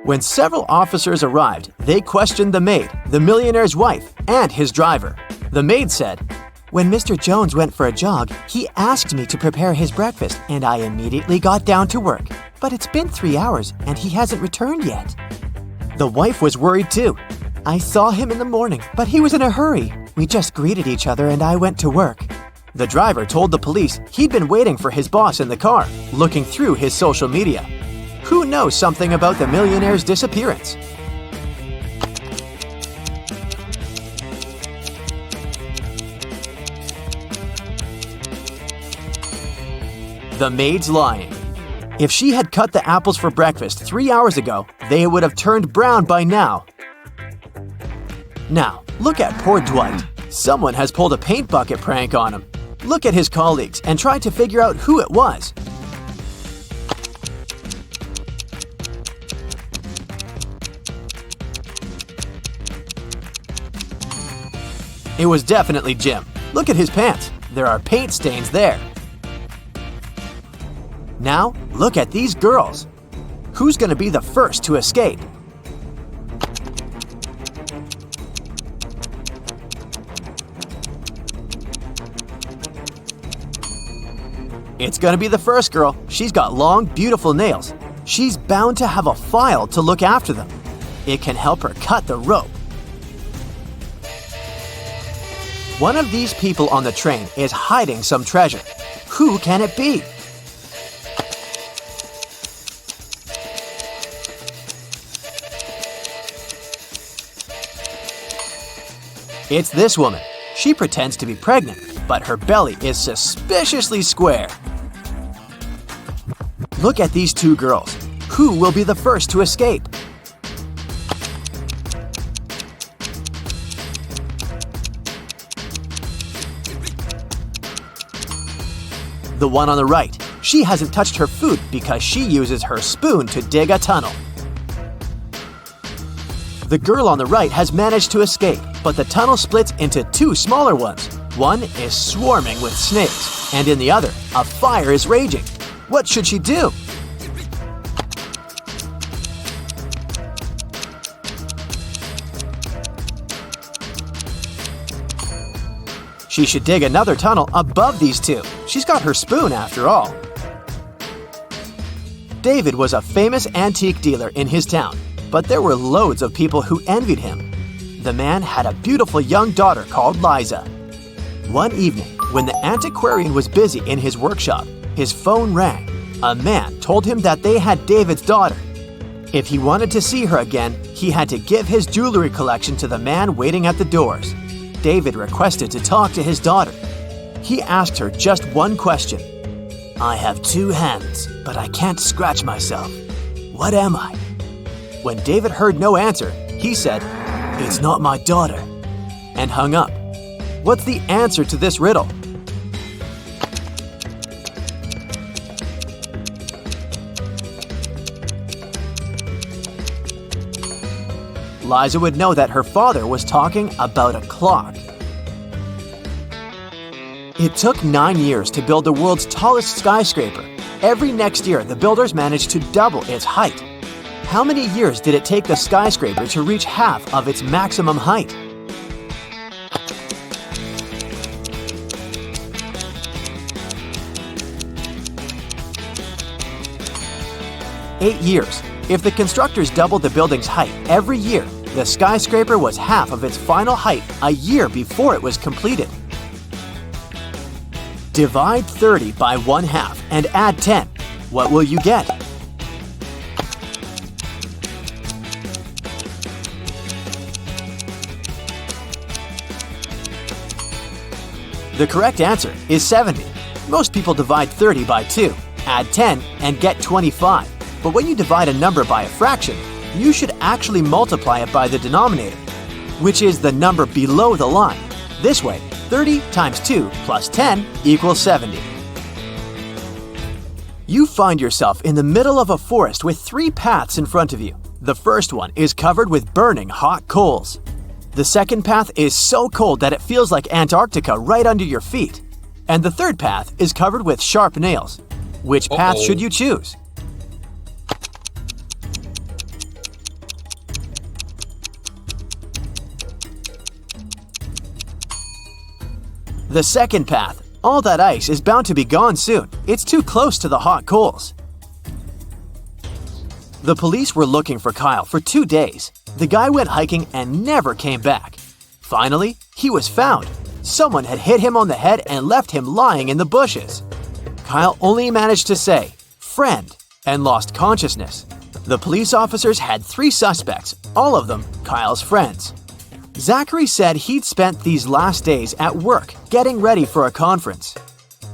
When several officers arrived, they questioned the maid, the millionaire's wife, and his driver. The maid said, "When Mr. Jones went for a jog, he asked me to prepare his breakfast, and I immediately got down to work. But it's been 3 hours, and he hasn't returned yet." The wife was worried too. "I saw him in the morning, but he was in a hurry. We just greeted each other and I went to work." The driver told the police he'd been waiting for his boss in the car, looking through his social media. Who knows something about the millionaire's disappearance? The maid's lying. If she had cut the apples for breakfast 3 hours ago, they would have turned brown by now. Now, look at poor Dwight. Someone has pulled a paint bucket prank on him. Look at his colleagues and try to figure out who it was. It was definitely Jim. Look at his pants. There are paint stains there. Now, look at these girls. Who's going to be the first to escape? It's going to be the first girl. She's got long, beautiful nails. She's bound to have a file to look after them. It can help her cut the rope. One of these people on the train is hiding some treasure. Who can it be? It's this woman. She pretends to be pregnant, but her belly is suspiciously square. Look at these two girls. Who will be the first to escape? The one on the right. She hasn't touched her food because she uses her spoon to dig a tunnel. The girl on the right has managed to escape, but the tunnel splits into two smaller ones. One is swarming with snakes, and in the other, a fire is raging. What should she do? She should dig another tunnel above these two. She's got her spoon after all. David was a famous antique dealer in his town, but there were loads of people who envied him. The man had a beautiful young daughter called Liza. One evening, when the antiquarian was busy in his workshop, his phone rang. A man told him that they had David's daughter. If he wanted to see her again, he had to give his jewelry collection to the man waiting at the doors. David requested to talk to his daughter. He asked her just one question. "I have two hands, but I can't scratch myself. What am I?" When David heard no answer, he said, "It's not my daughter," and hung up. What's the answer to this riddle? Liza would know that her father was talking about a clock. It took 9 years to build the world's tallest skyscraper. Every next year, the builders managed to double its height. How many years did it take the skyscraper to reach half of its maximum height? Eight years. If the constructors doubled the building's height every year, the skyscraper was half of its final height a year before it was completed. Divide 30 by 1/2 and add 10. What will you get? The correct answer is 70. Most people divide 30 by 2, add 10, and get 25. But when you divide a number by a fraction, you should actually multiply it by the denominator, which is the number below the line. This way, 30 times 2 plus 10 equals 70. You find yourself in the middle of a forest with 3 paths in front of you. The first one is covered with burning hot coals. The second path is so cold that it feels like Antarctica right under your feet. And the third path is covered with sharp nails. Which path should you choose? The second path. All that ice is bound to be gone soon. It's too close to the hot coals. The police were looking for Kyle for 2 days. The guy went hiking and never came back. Finally, he was found. Someone had hit him on the head and left him lying in the bushes. Kyle only managed to say, "Friend," and lost consciousness. The police officers had 3 suspects, all of them Kyle's friends. Zachary said he'd spent these last days at work getting ready for a conference.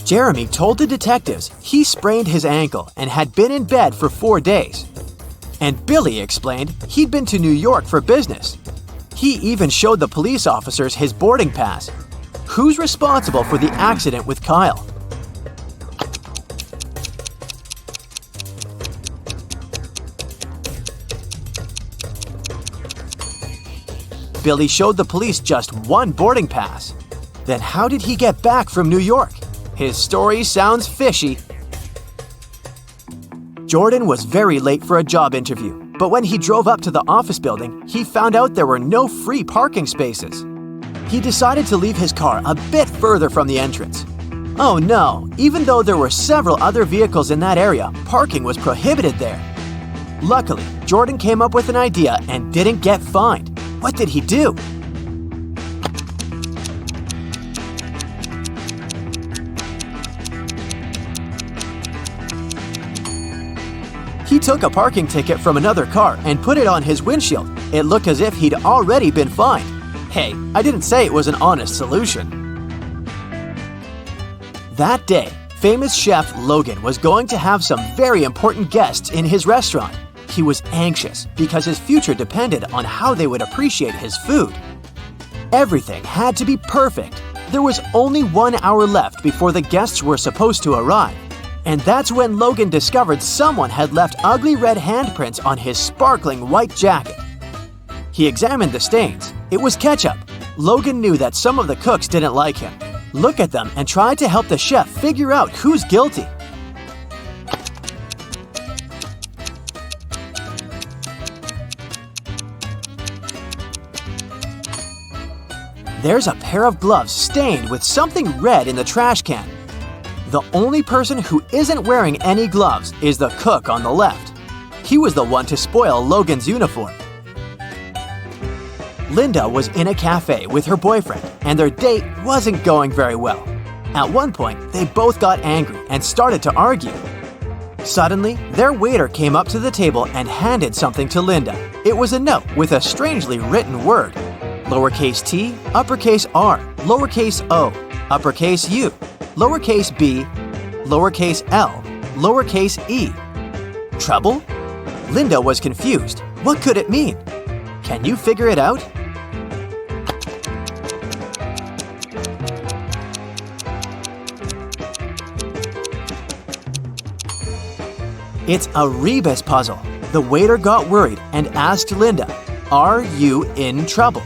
Jeremy told the detectives he sprained his ankle and had been in bed for 4 days. And Billy explained he'd been to New York for business. He even showed the police officers his boarding pass. Who's responsible for the accident with Kyle? Billy showed the police just 1 boarding pass. Then how did he get back from New York? His story sounds fishy. Jordan was very late for a job interview, but when he drove up to the office building, he found out there were no free parking spaces. He decided to leave his car a bit further from the entrance. Oh no, even though there were several other vehicles in that area, parking was prohibited there. Luckily, Jordan came up with an idea and didn't get fined. What did he do? He took a parking ticket from another car and put it on his windshield. It looked as if he'd already been fined. Hey, I didn't say it was an honest solution. That day, famous chef Logan was going to have some very important guests in his restaurant. He was anxious because his future depended on how they would appreciate his food. Everything had to be perfect. There was only 1 hour left before the guests were supposed to arrive. And that's when Logan discovered someone had left ugly red handprints on his sparkling white jacket. He examined the stains. It was ketchup. Logan knew that some of the cooks didn't like him. Look at them and try to help the chef figure out who's guilty. There's a pair of gloves stained with something red in the trash can. The only person who isn't wearing any gloves is the cook on the left. He was the one to spoil Logan's uniform. Linda was in a cafe with her boyfriend, and their date wasn't going very well. At one point, they both got angry and started to argue. Suddenly, their waiter came up to the table and handed something to Linda. It was a note with a strangely written word. Lowercase t, uppercase r, lowercase o, uppercase u, lowercase b, lowercase l, lowercase e. Trouble? Linda was confused. What could it mean? Can you figure it out? It's a rebus puzzle. The waiter got worried and asked Linda, "Are you in trouble?"